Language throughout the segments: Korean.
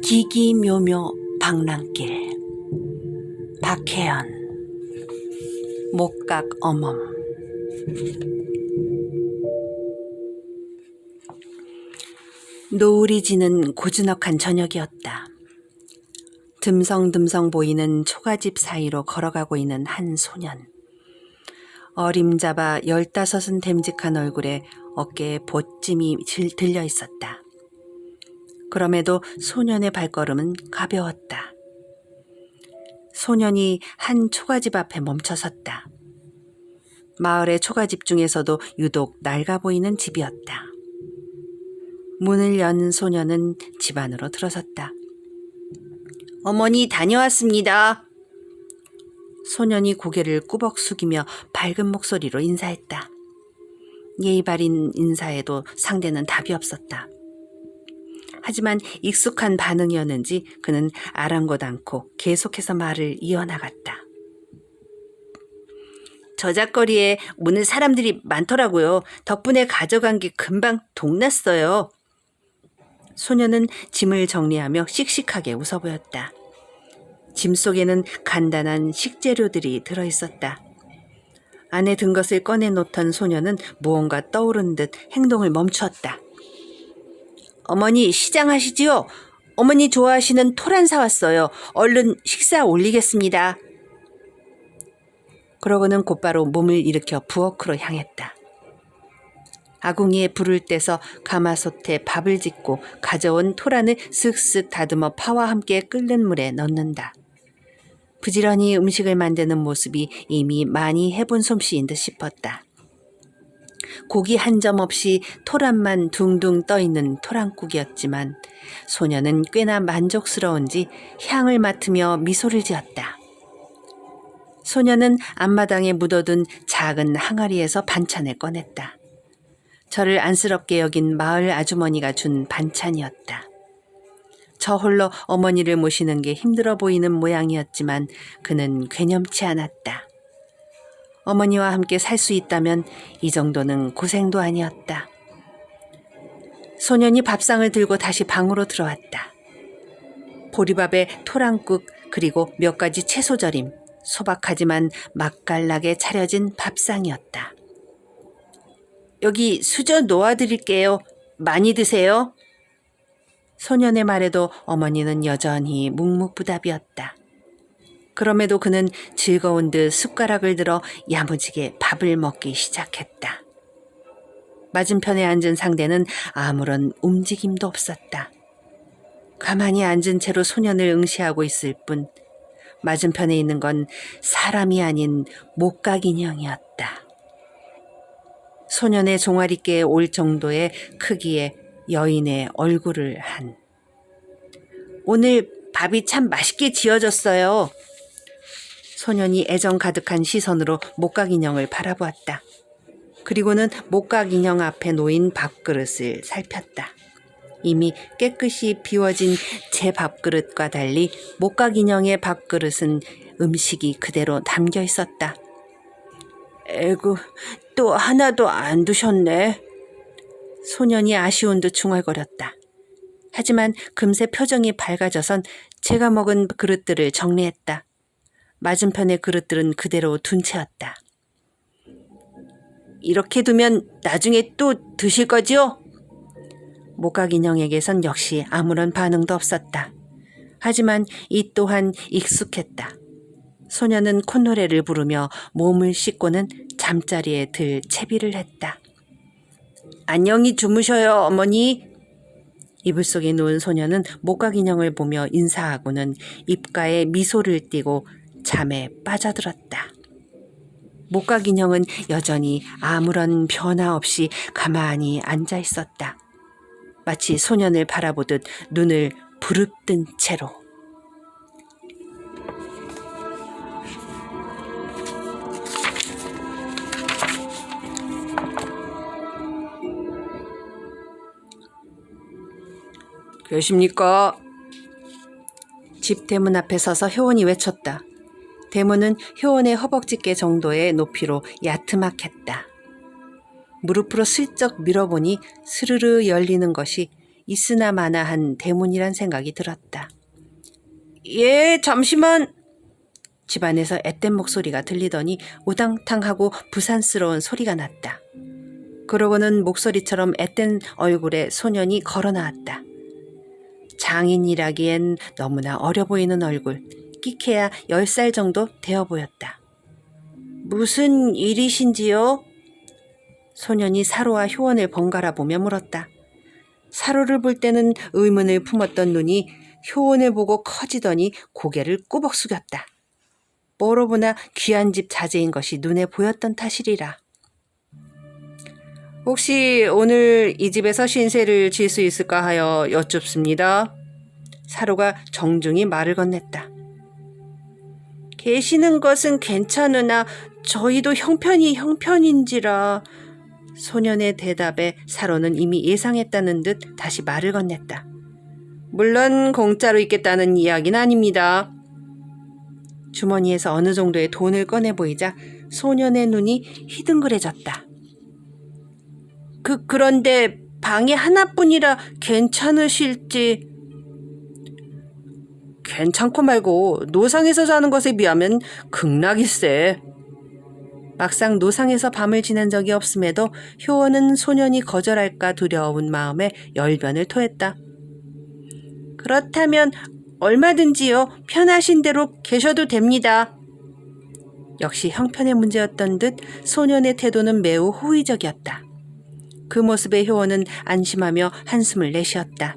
기기묘묘 방랑길. 박혜연. 목각 어멈. 노을이 지는 고즈넉한 저녁이었다. 듬성듬성 보이는 초가집 사이로 걸어가고 있는 한 소년. 어림잡아 15은 됨직한 얼굴에 어깨에 보찜이 들려 있었다. 그럼에도 소년의 발걸음은 가벼웠다. 소년이 한 초가집 앞에 멈춰섰다. 마을의 초가집 중에서도 유독 낡아 보이는 집이었다. 문을 연 소년은 집 안으로 들어섰다. 어머니 다녀왔습니다. 소년이 고개를 꾸벅 숙이며 밝은 목소리로 인사했다. 예의 바른 인사에도 상대는 답이 없었다. 하지만 익숙한 반응이었는지 그는 아랑곳 않고 계속해서 말을 이어나갔다. 저작거리에 오늘 사람들이 많더라고요. 덕분에 가져간 게 금방 동났어요. 소년은 짐을 정리하며 씩씩하게 웃어 보였다. 짐 속에는 간단한 식재료들이 들어있었다. 안에 든 것을 꺼내놓던 소년은 무언가 떠오른 듯 행동을 멈추었다. 어머니 시장하시지요? 어머니 좋아하시는 토란 사왔어요. 얼른 식사 올리겠습니다. 그러고는 곧바로 몸을 일으켜 부엌으로 향했다. 아궁이에 불을 떼서 가마솥에 밥을 짓고 가져온 토란을 쓱쓱 다듬어 파와 함께 끓는 물에 넣는다. 부지런히 음식을 만드는 모습이 이미 많이 해본 솜씨인 듯 싶었다. 고기 한 점 없이 토란만 둥둥 떠있는 토란국이었지만 소녀는 꽤나 만족스러운지 향을 맡으며 미소를 지었다. 소녀는 앞마당에 묻어둔 작은 항아리에서 반찬을 꺼냈다. 저를 안쓰럽게 여긴 마을 아주머니가 준 반찬이었다. 저 홀로 어머니를 모시는 게 힘들어 보이는 모양이었지만 그는 괴념치 않았다. 어머니와 함께 살 수 있다면 이 정도는 고생도 아니었다. 소년이 밥상을 들고 다시 방으로 들어왔다. 보리밥에 토랑국 그리고 몇 가지 채소절임, 소박하지만 맛깔나게 차려진 밥상이었다. 여기 수저 놓아드릴게요. 많이 드세요. 소년의 말에도 어머니는 여전히 묵묵부답이었다. 그럼에도 그는 즐거운 듯 숟가락을 들어 야무지게 밥을 먹기 시작했다. 맞은편에 앉은 상대는 아무런 움직임도 없었다. 가만히 앉은 채로 소년을 응시하고 있을 뿐 맞은편에 있는 건 사람이 아닌 목각 인형이었다. 소년의 종아리께에 올 정도의 크기의 여인의 얼굴을 한. 오늘 밥이 참 맛있게 지어졌어요. 소년이 애정 가득한 시선으로 목각 인형을 바라보았다. 그리고는 목각 인형 앞에 놓인 밥그릇을 살폈다. 이미 깨끗이 비워진 제 밥그릇과 달리 목각 인형의 밥그릇은 음식이 그대로 담겨 있었다. 에구, 또 하나도 안 두셨네. 소년이 아쉬운 듯 중얼거렸다. 하지만 금세 표정이 밝아져선 제가 먹은 그릇들을 정리했다. 맞은편의 그릇들은 그대로 둔 채였다. 이렇게 두면 나중에 또 드실 거지요? 목각 인형에게선 역시 아무런 반응도 없었다. 하지만 이 또한 익숙했다. 소녀는 콧노래를 부르며 몸을 씻고는 잠자리에 들 채비를 했다. 안녕히 주무셔요, 어머니. 이불 속에 누운 소녀는 목각 인형을 보며 인사하고는 입가에 미소를 띠고 잠에 빠져들었다. 목각 인형은 여전히 아무런 변화 없이 가만히 앉아 있었다. 마치 소년을 바라보듯 눈을 부릅뜬 채로. 계십니까? 집 대문 앞에 서서 효원이 외쳤다. 대문은 효원의 허벅지께 정도의 높이로 야트막했다. 무릎으로 슬쩍 밀어보니 스르르 열리는 것이 있으나 마나한 대문이란 생각이 들었다. 예, 잠시만. 집안에서 앳된 목소리가 들리더니 우당탕하고 부산스러운 소리가 났다. 그러고는 목소리처럼 앳된 얼굴에 소년이 걸어 나왔다. 장인이라기엔 너무나 어려 보이는 얼굴, 끼케야 10살 정도 되어 보였다. 무슨 일이신지요? 소년이 사로와 효원을 번갈아 보며 물었다. 사로를 볼 때는 의문을 품었던 눈이 효원을 보고 커지더니 고개를 꾸벅 숙였다. 뭐로 보나 귀한 집 자제인 것이 눈에 보였던 탓이리라. 혹시 오늘 이 집에서 신세를 질 수 있을까 하여 여쭙습니다. 사로가 정중히 말을 건넸다. 계시는 것은 괜찮으나 저희도 형편인지라. 소년의 대답에 사로는 이미 예상했다는 듯 다시 말을 건넸다. 물론 공짜로 있겠다는 이야기는 아닙니다. 주머니에서 어느 정도의 돈을 꺼내 보이자 소년의 눈이 희둥그레졌다. 그런데 방이 하나뿐이라 괜찮으실지. 괜찮고 말고 노상에서 자는 것에 비하면 극락일세. 막상 노상에서 밤을 지낸 적이 없음에도 효원은 소년이 거절할까 두려운 마음에 열변을 토했다. 그렇다면 얼마든지요. 편하신 대로 계셔도 됩니다. 역시 형편의 문제였던 듯 소년의 태도는 매우 호의적이었다. 그 모습에 효원은 안심하며 한숨을 내쉬었다.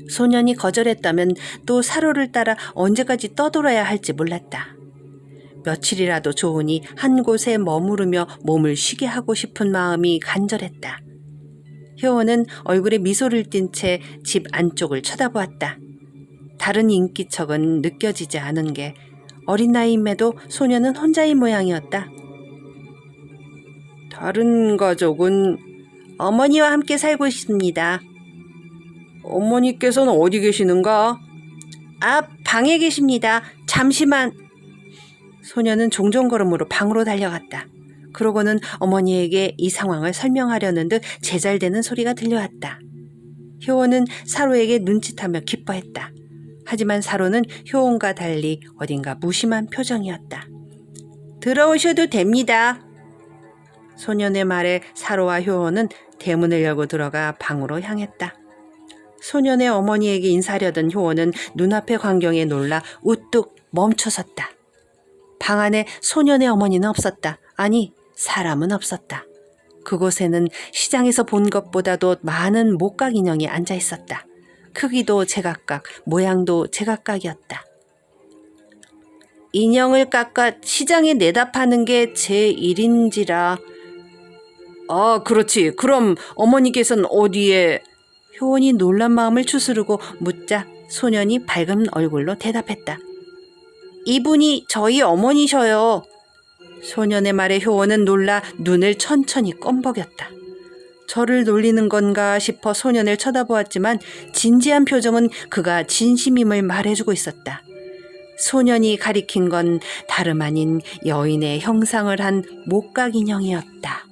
소년이 거절했다면 또 사로를 따라 언제까지 떠돌아야 할지 몰랐다. 며칠이라도 좋으니 한 곳에 머무르며 몸을 쉬게 하고 싶은 마음이 간절했다. 효원은 얼굴에 미소를 띤 채 집 안쪽을 쳐다보았다. 다른 인기척은 느껴지지 않은 게 어린 나이임에도 소년은 혼자인 모양이었다. 다른 가족은 어머니와 함께 살고 있습니다. 어머니께서는 어디 계시는가? 방에 계십니다. 잠시만. 소년은 종종걸음으로 방으로 달려갔다. 그러고는 어머니에게 이 상황을 설명하려는 듯 제잘되는 소리가 들려왔다. 효원은 사로에게 눈짓하며 기뻐했다. 하지만 사로는 효원과 달리 어딘가 무심한 표정이었다. 들어오셔도 됩니다. 소년의 말에 사로와 효원은 대문을 열고 들어가 방으로 향했다. 소년의 어머니에게 인사하려던 효원은 눈앞의 광경에 놀라 우뚝 멈춰섰다. 방 안에 소년의 어머니는 없었다. 아니, 사람은 없었다. 그곳에는 시장에서 본 것보다도 많은 목각 인형이 앉아 있었다. 크기도 제각각, 모양도 제각각이었다. 인형을 깎아 시장에 내다 파는 게 제 일인지라. 그렇지. 그럼 어머니께서는 어디에? 효원이 놀란 마음을 추스르고 묻자 소년이 밝은 얼굴로 대답했다. 이분이 저희 어머니셔요. 소년의 말에 효원은 놀라 눈을 천천히 껌벅였다. 저를 놀리는 건가 싶어 소년을 쳐다보았지만 진지한 표정은 그가 진심임을 말해주고 있었다. 소년이 가리킨 건 다름 아닌 여인의 형상을 한 목각 인형이었다.